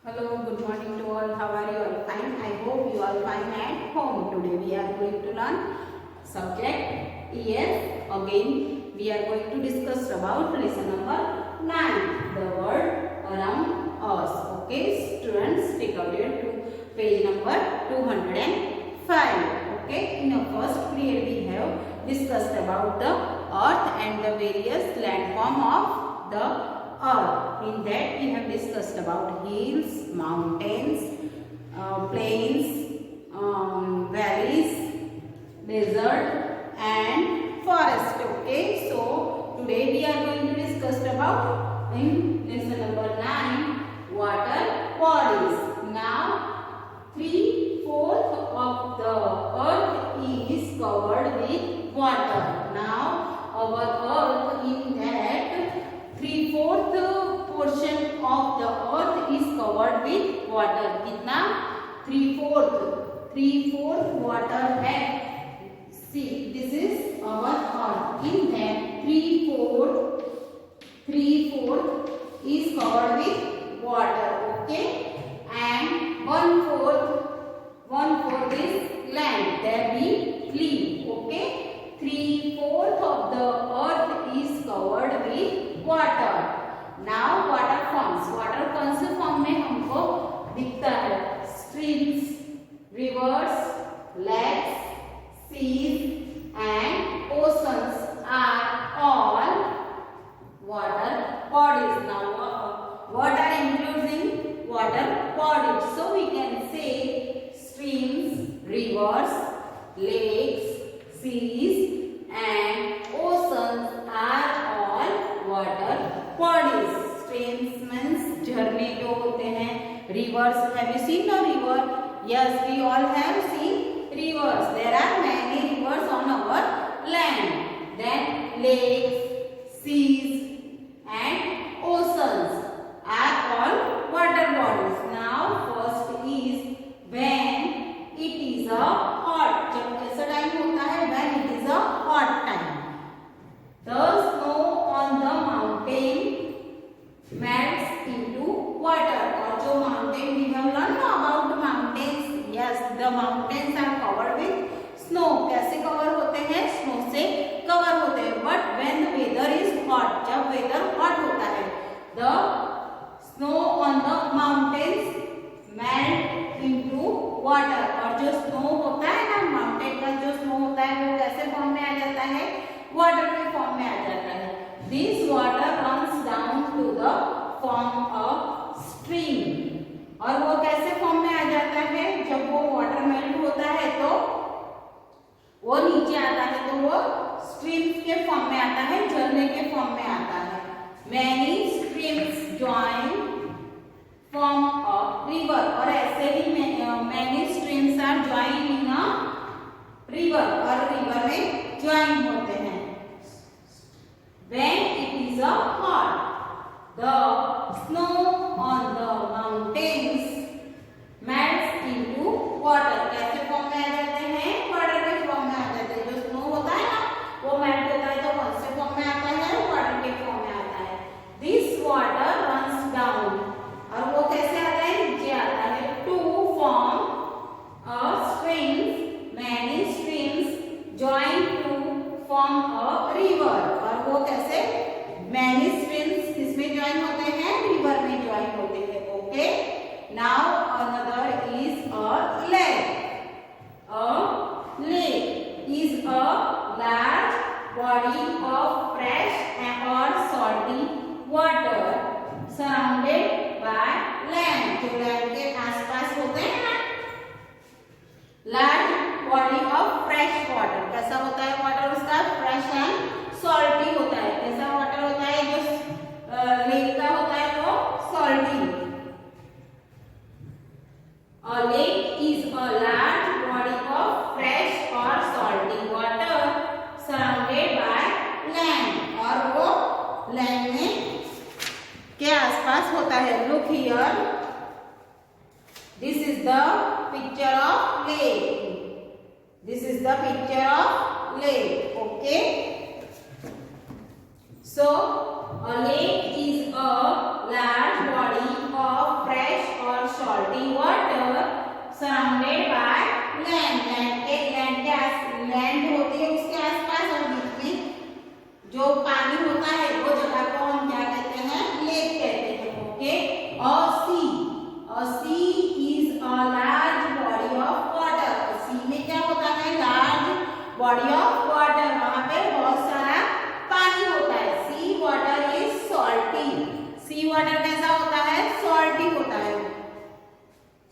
Hello, good morning to all. How are you all? Fine. I hope you all fine at home. Today we are going to learn subject EF. Again, we are going to discuss about lesson number 9. The word around us. Okay, students, take out your page number 205. Okay, in the first period we have discussed about the earth and the various landform of the earth. In that we have discussed about hills, mountains, plains, valleys, desert and forest. Okay, so today we are going to discuss about in lesson number 9 water bodies. Now 3/4 of the earth is covered with water. Now our earth, in that 3/4 portion of the earth is covered with water. कितना? 3/4 water है. See, this is our earth. In that 3/4 is covered with water. Okay, and 1/4 is land. There we live. Okay, 3/4 of the earth is covered with water. Now water forms form में हमको दिखता है streams, rivers, lakes, seas and oceans are all water bodies. Now what are included in water bodies? So we can say streams, rivers, lakes, seas and oceans are all water bodies. Streams means झरने जो होते हैं. Rivers, have you seen a river? Yes, we all have seen rivers. There are many rivers on our land. Then lakes, seas and oceans are all water bodies. Now first is when it is a hot. जब कैसा time होता है? When it is a hot time. The snow on the mountain melts into water. और जो mountain we have learned about the mountains. Yes, the mountains are covered with snow. कैसे cover होते हैं? Snow से cover होते हैं. But when the weather is hot, जब weather hot होता है, the snow on the mountains melt into water. और जो snow होता है ना, mountain का जो snow होता है वो कैसे फॉर्म में आ जाता है? वाटर के फॉर्म में आ जाता है. This water runs down to the form of stream. और वो कैसे फॉर्म में आ जाता है? जब वो वाटर मेल्ट होता है तो वो नीचे आता है, तो वो स्ट्रीम्स के फॉर्म में आता है, झरने के फॉर्म में आता है. Many streams join form of river. और ऐसे ही many streams are join in a river. और रिवर में ज्वाइन होते हैं. When it is a hot, the snow on the mountains melts into water. कैसे फॉर्म में आ जाते हैं? वाटर के फॉर्म में आ जाते हैं. जो स्नो होता है ना, वो मेल्ट होता है तो कौन से फॉर्म में आता है? वाटर के फॉर्म में आता है. This water runs down. और वो कैसे आता है? नीचे आता है. To form a streams, many streams join to form a river. और वो कैसे? मैनी स्ट्रीम्स किसमें ज्वाइन होते हैं? रिवर में ज्वाइन होते हैं. Okay, now another is a lake. A lake is a large body of fresh और salty water surrounded by land. जो लैंड के आसपास होते हैं ना, large body of fresh water. कैसा होता है वाटर उसका? फ्रेश एंड सॉल्टी होता है. कैसा वाटर होता है? जो लेक का होता है वो salty. A lake is a large body of fresh or salty water surrounded by land. और वो लैंड में के आसपास होता है. Look here. This is the picture of lake. This is the picture of lake. Okay. So a lake is a large body of fresh or salty water surrounded by land. Land होती है उसके आसपास और बीच में जो पानी होता है वो जगह को हम क्या कहते हैं, लेक कहते हैं. ओके. और sea is a large body of water. Sea में क्या होता है, लार्ज बॉडी ऑफ वाटर, वहां पे बहुत सारा पानी होता है. Sea water is salty. Sea water कैसा होता है, सॉल्टी होता है.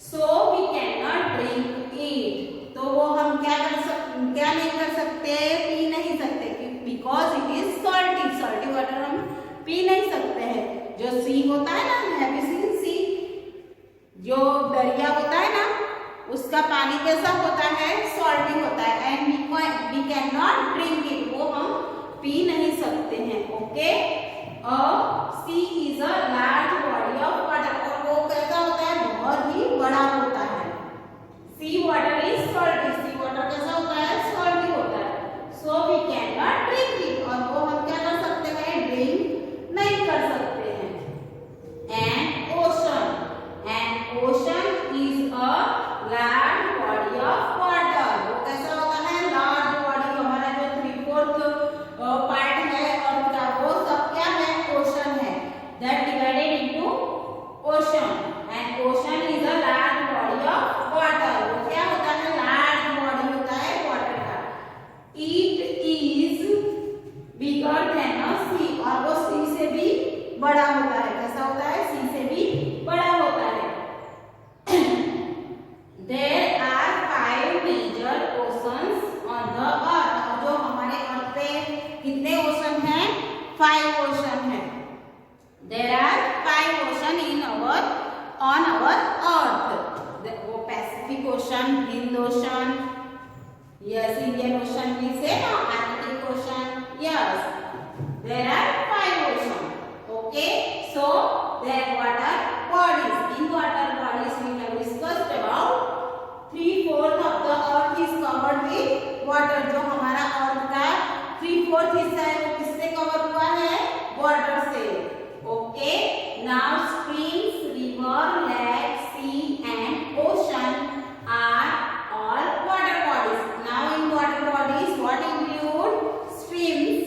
So we can not drink it. तो वो हम क्या नहीं कर सकते, पी नहीं सकते, because it is salty. Salty water हम पी नहीं सकते हैं. जो सी होता है ना, हैव यू सीन सी, जो दरिया होता है ना, उसका पानी कैसा होता है, सॉल्टी होता है. And we can not drink it. वो हम पी नहीं सकते हैं. Okay. Sea is a large body of water. और वो कैसा होता है, बहुत ही बड़ा होता है. Sea water is salty. Sea water कैसा होता है, सॉल्टी होता है. So we can not drink it. और वो हम क्या कर सकते हैं, ड्रिंक नहीं कर सकते हैं. And ocean is a large body of water. वो कैसा होता है, लार्ज बॉडी. हमारा जो 3/4 पार्ट है और क्या, वो सब क्या है, ओशन है. That divided into ocean. And ocean is a large body of water. वो क्या होता है, लार्ज बॉडी होता है वाटर का. It is bigger than a sea. और वो सी से भी बड़ा होता है. कैसा होता है, सी से भी बड़ा होता है. There are 5 major oceans on the earth. और जो हमारे अर्थ पे कितने ओशन हैं, 5 ओशन हैं. There are 5 ocean on our earth. वो Pacific ocean, Hind ocean, yes, Indian ocean भी से ना, Arctic ocean, yes. There are 5 ocean. Okay. So there are water bodies. In water bodies we have discussed about 3/4 of the earth is covered with water. जो हमारा अर्थ का 3/4 हिस्सा है वो किससे कवर हुआ है, वाटर से. ओके. Now streams, river, lake, sea and ocean are all water bodies. Now in water bodies what include streams,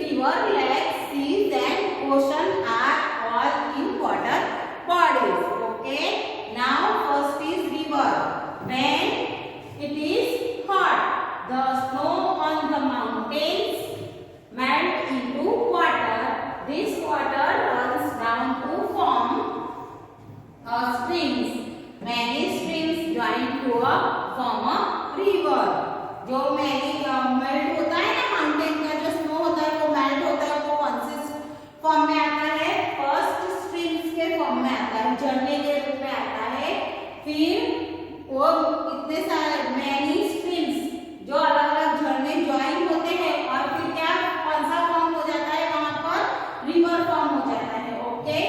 river, lakes, seas and ocean are all in water bodies. Okay. Now first is river. When it is hot, the snow on the mountains melt into water. This water runs down to form streams. Many streams join to form a river. जो melt होता है ना, mountain का जो snow होता है वो melt होता है, वो कौन से फॉर्म में आता है, फर्स्ट स्ट्रीम्स के फॉर्म में आता है, झरने के रूप में आता है. फिर वो इतने सारे मैनी स्ट्रीम्स जो अलग अलग झरने ज्वाइन होते हैं और फिर क्या, कौन सा फॉर्म हो जाता है वहां पर, रिवर फॉर्म हो जाता है. ओके.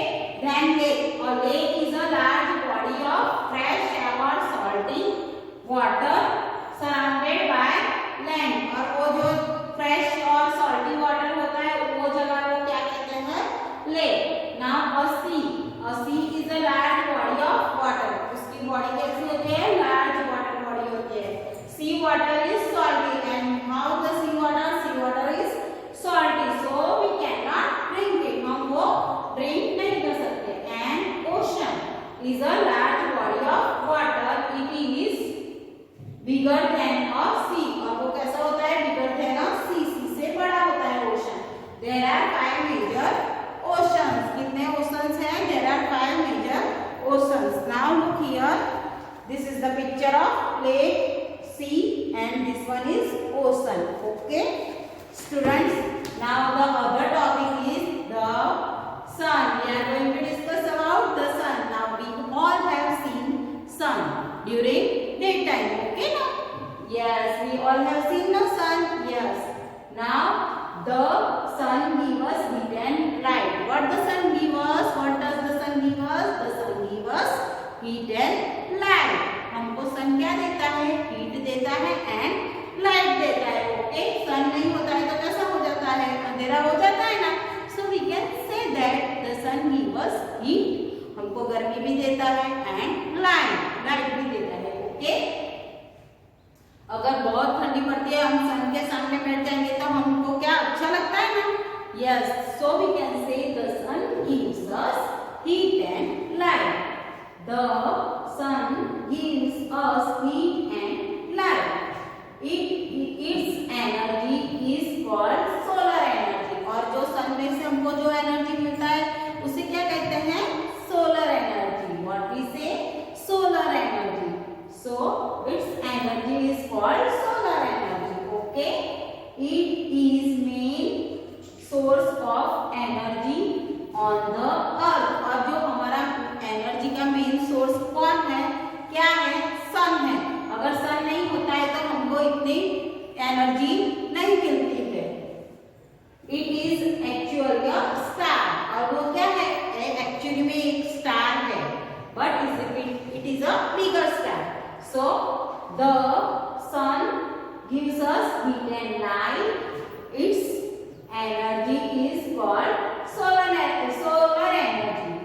Then lake. और lake is a large body of fresh और salty water surrounded by land. और वो जो फ्रेश और सॉल्टी वाटर होता है वो जगह को क्या कहते हैं, lake. Now a sea is a large body of water. उसकी बॉडी कैसी होती है, लार्ज वाटर बॉडी होती है. Sea water is salty. And how the sea water is salty. So we can not drink it. हम वो drink नहीं कर सकते. And ocean is a large body of water. It is bigger than a sea. और वो कैसा होता है, बिगर देन अ सी. सी से बड़ा होता है ocean. There are 5 major oceans. कितने ओशंस हैं, there are 5 major oceans. Now look here, this is the picture of lake, sea and this one is ocean. Okay students, now the other topic is the sun. We are going to discuss about the sun. Now we all have seen sun during daytime. Okay now? Yes, we all have seen the sun. Yes. Now the sun gives us heat and light. What the sun gives us? What does the sun give us? The sun gives us heat and light. हमको sun क्या देता है, heat देता है and light देता है. Okay. sun नहीं होता है तो कैसा हो जाता है, अंधेरा हो जाता है ना. So we can say that the sun gives us heat. हम हमको गर्मी भी देता है एंड लाइट भी देता है। ओके, अगर बहुत ठंडी पड़ती है, हम सन के सामने बैठ जाएंगे तो हमको क्या अच्छा लगता है ना? Yes, so we can say the sun gives us heat and light. The sun gives us heat and light. Its energy is called solar energy. और जो सन में से हमको जो एनर्जी मिलता है उसे क्या कहते हैं? Solar energy. What we say? Solar energy. So its energy is called solar energy. Okay? It is main source of energy on the earth. और जो हमारा एनर्जी का मेन सोर्स कौन है? क्या है? सन है। अगर सन नहीं होता है तो हमको इतनी एनर्जी नहीं मिलती है। It is actually a star, और वो क्या है? एक्चुअली में एक स्टार है, but it is a bigger star. So the sun gives us heat and light. Its energy is called solar energy.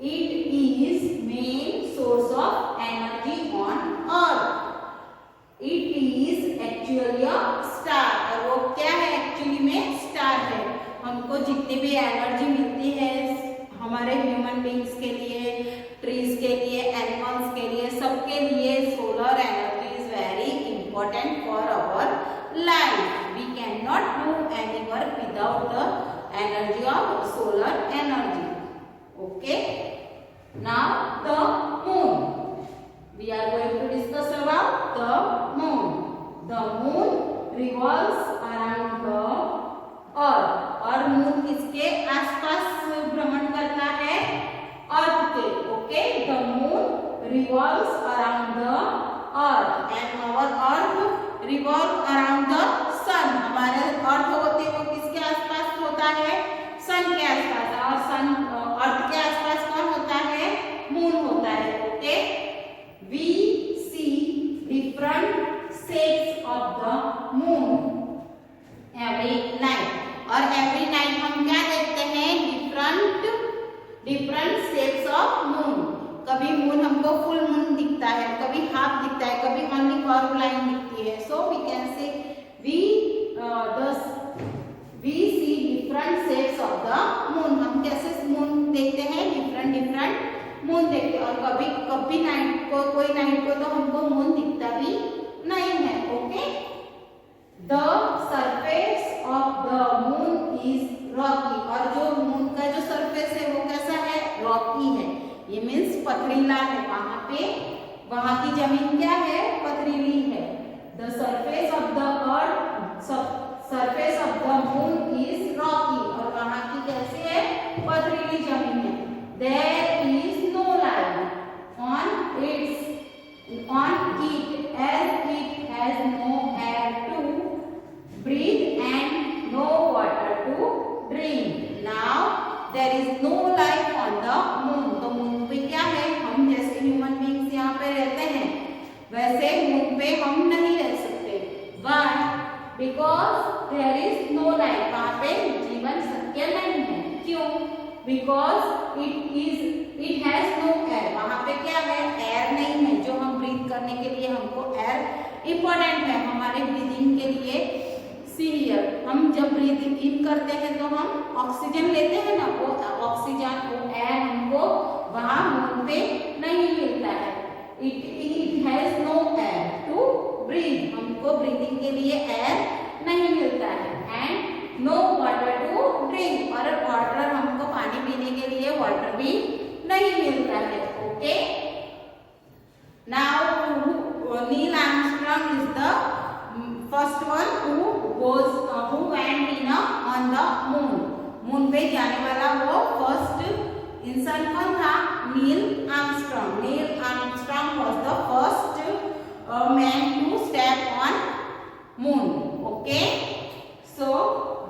It is main source of energy on earth. It is actually a star. और वो क्या है? Actually में star है। हमको जितनी भी energy मिलती है हमारे ह्यूमन बींग्स के लिए, ट्रीज के लिए, एनिमल्स के लिए, सबके लिए solar energy is very important for our life. We can not do any work without the energy of solar energy. Okay, now the moon. We are going to discuss about the moon. The moon revolves around the earth. और moon किसके आसपास भ्रमण करता है? अर्थ के। Okay, the moon revolves around the earth and our earth revolves around the sun. हमारे अर्थ होते हैं वो किसके आसपास होता है? सन के आसपास। और सन अर्थ के आसपास कौन होता है? मून होता है। Okay, we see different shapes of the moon every night. और एवरी नाइट हम क्या देखते हैं? Different shapes of moon. कभी मून हमको फुल मून दिखता है, कभी हाफ दिखता है, कभी ओनली कर्व लाइन दिखती है। So we can say we see different shapes of the moon. हम कैसे मून देखते हैं? डिफरेंट मून देखते हैं। और कभी नाइट को, कोई नाइट को तो हमको मून दिखता भी नहीं है। Okay, the surface of the moon is rocky. और जो मून का जो सरफेस है वो कैसा है? रॉकी है। ये मीन्स पथरीला है। वहां की जमीन क्या है? पथरीली है। The surface of the earth, surface of the moon is rocky. और वहां की कैसे है? पथरीली जमीन है। There is no life on it as it has no air to breathe and no water to drink. Now there is no life on the moon. तो moon पे क्या है? हम जैसे ह्यूमन बींग्स यहाँ पे रहते हैं वैसे मून पे हम नहीं रह सकते। Why? Because there is no life. वहां पे जीवन शक्य नहीं है। क्यों? Because it has no air. वहां पे क्या है? एयर नहीं है। जो हम ब्रीथ करने के लिए हमको एयर इंपॉर्टेंट है हमारे ब्रीदिंग के लिए। सी हियर, हम जब ब्रीदिंग इन करते हैं तो हम ऑक्सीजन लेते हैं ना, वो ऑक्सीजन, वो एयर हमको वहां मून पे नहीं मिलता है। It has no air to breathe. हमको ब्रीदिंग के लिए एयर नहीं मिलता है। And no water to drink. और वाटर, हमको पानी पीने के लिए वाटर भी नहीं मिलता है। Okay, now Neil Armstrong is the first one who went in on the moon. Moon पे जाने वाला वो फर्स्ट इंसान कौन था? Neil Armstrong. Neil Armstrong was the first man to step on moon. Okay, so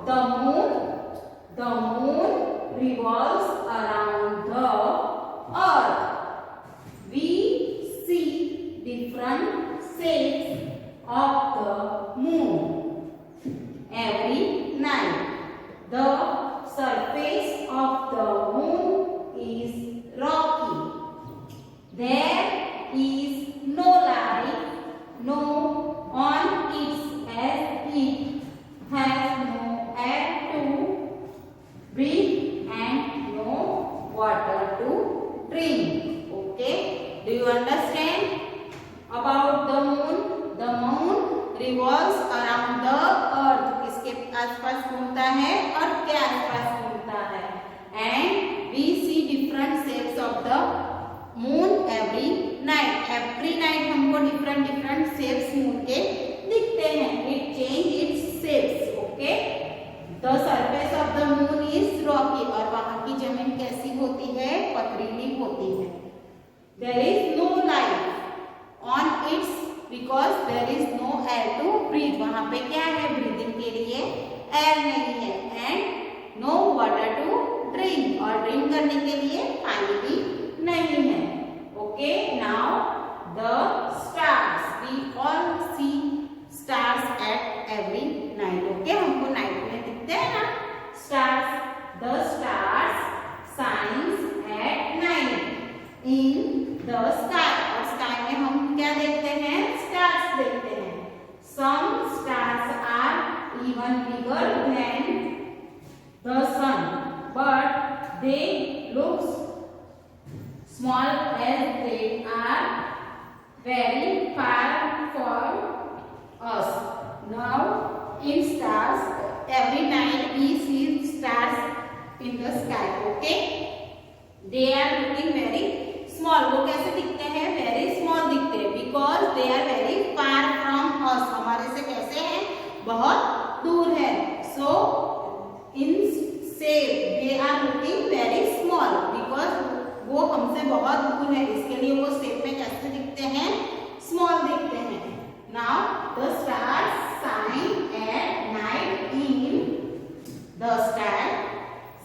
the moon revolves around the earth. We see different shapes of the moon every night. The surface of the moon is rocky. understand about the moon? The moon revolves around the earth. इसके आसपास घूमता है, अर्थ के आसपास घूमता है. And we see different shapes of the moon every night. Every night हमको different shapes moon के दिखते हैं. It change its shapes. Okay? The surface of the moon is rocky. और वहाँ की जमीन कैसी होती है? पथरीली होती है. There is no life on its because there is no air to breathe. वहाँ पे क्या है? breathing के लिए air नहीं है. And no water to drink. और drink करने के लिए पानी भी नहीं है. Okay, now the stars. We all see stars at every night. Okay, हमको night में दिखते हैं ना stars. The stars shines at night in the sky. और sky में हम क्या देखते हैं? Stars देखते हैं. Some stars are even bigger than the sun, but they look small as they are very far from us. Now in stars, every night we see stars in the sky. Okay, they are looking very small. वो कैसे दिखते हैं? Very small दिखते हैं because they are very far from us. हमारे से कैसे हैं? बहुत दूर है. So in shape they are looking very small because वो हमसे बहुत दूर है. इसके लिए वो shape में कैसे दिखते हैं? Small दिखते हैं. Now the stars shine at night in the sky.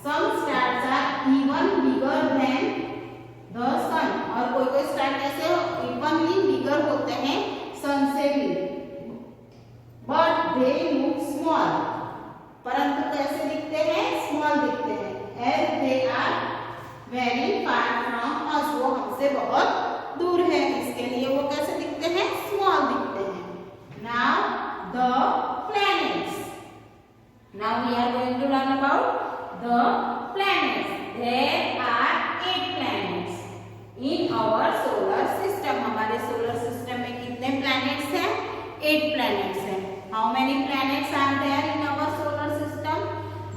Some stars are even bigger than the sun. और कोई कोई स्टार कैसे इवनली बिगर होते हैं सन से भी. But they look small. परंतु कैसे दिखते हैं? Small दिखते हैं. As they are very far from us. वो हमसे बहुत दूर है. इसके लिए वो कैसे दिखते हैं? Small दिखते हैं. Now the planets. Now we are going to learn about the planets. There are 8 planets in our solar system. हमारे solar system में कितने planets हैं? 8 planets हैं. How many planets are there in our solar system?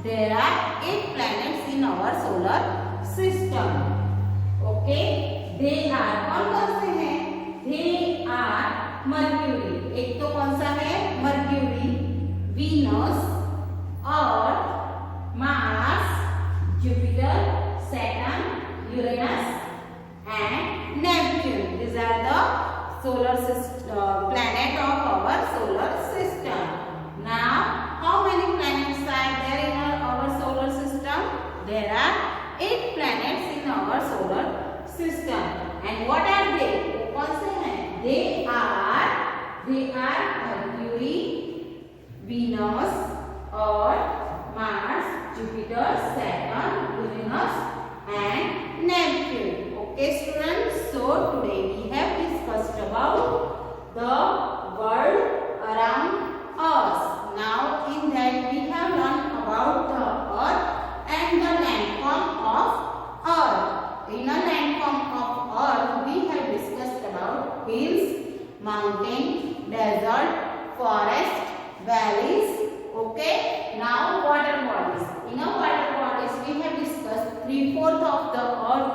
There are 8 planets in our solar system. Okay? They are कौन कौन से हैं? They are Mercury. एक तो कौन सा है? Mercury, Venus, Earth, Mars, Jupiter, Saturn, Uranus, and Neptune. These are the solar system, planet of our solar system. Now, how many planets are there in our solar system? There are 8 planets in our solar system. And what are they? कौन से हैं? They are Mercury, Venus, Earth, Mars, Jupiter, Saturn, Uranus, and Neptune. Okay, students. So today we have discussed about the world around us. Now in that we have learned about the Earth and the landform of Earth. In a landform of Earth, we have discussed about hills, mountain, desert, forest, valleys. Okay. Now water bodies. In a water bodies, we have discussed 3/4 of the earth.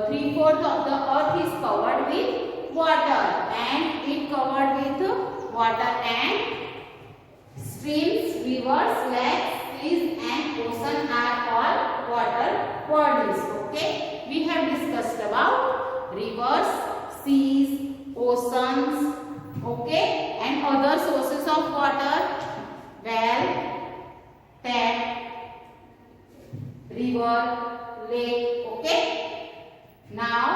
3/4 of the earth is covered with water, and it covered with water and streams, rivers, lakes, seas, and ocean are all water bodies. Okay. We have discussed about rivers, seas, oceans, okay, and other sources of water, well, tap, river, lake. Okay. Now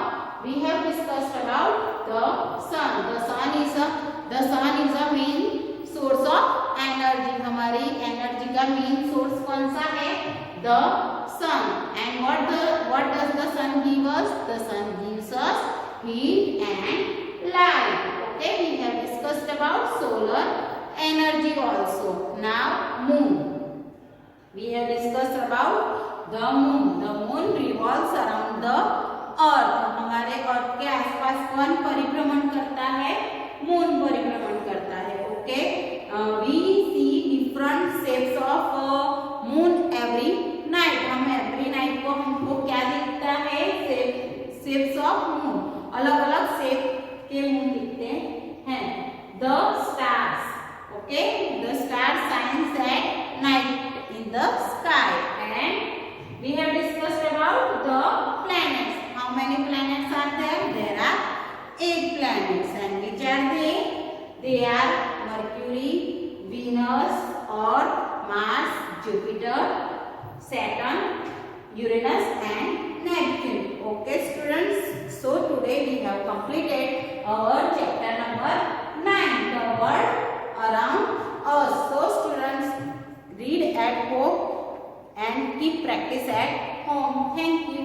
we have discussed about the sun. The sun is a main source of energy. हमारी energy का main source कौन सा है? The sun. And what does the sun give us? The sun gives us heat and light. Okay, we have discussed about solar energy also. Now moon. We have discussed about the moon. The moon revolves around the अर्थ, हमारे अर्थ के आसपास कौन परिभ्रमण करता है? Moon परिभ्रमण करता है. Okay, we see different shapes of moon every night. हम एवरी नाइट को हमको क्या दिखता है? शेप्स ऑफ मून, अलग अलग शेप के मून दिखते हैं. The stars, okay, the star shines at night in the sky. And we have discussed about the planets. How many planets are there? There are 8 planets. And which are they? They are Mercury, Venus, Earth, Mars, Jupiter, Saturn, Uranus and Neptune. Okay students, so today we have completed our chapter number 9, the world around us. So students, read at home and keep practice at home. Thank you.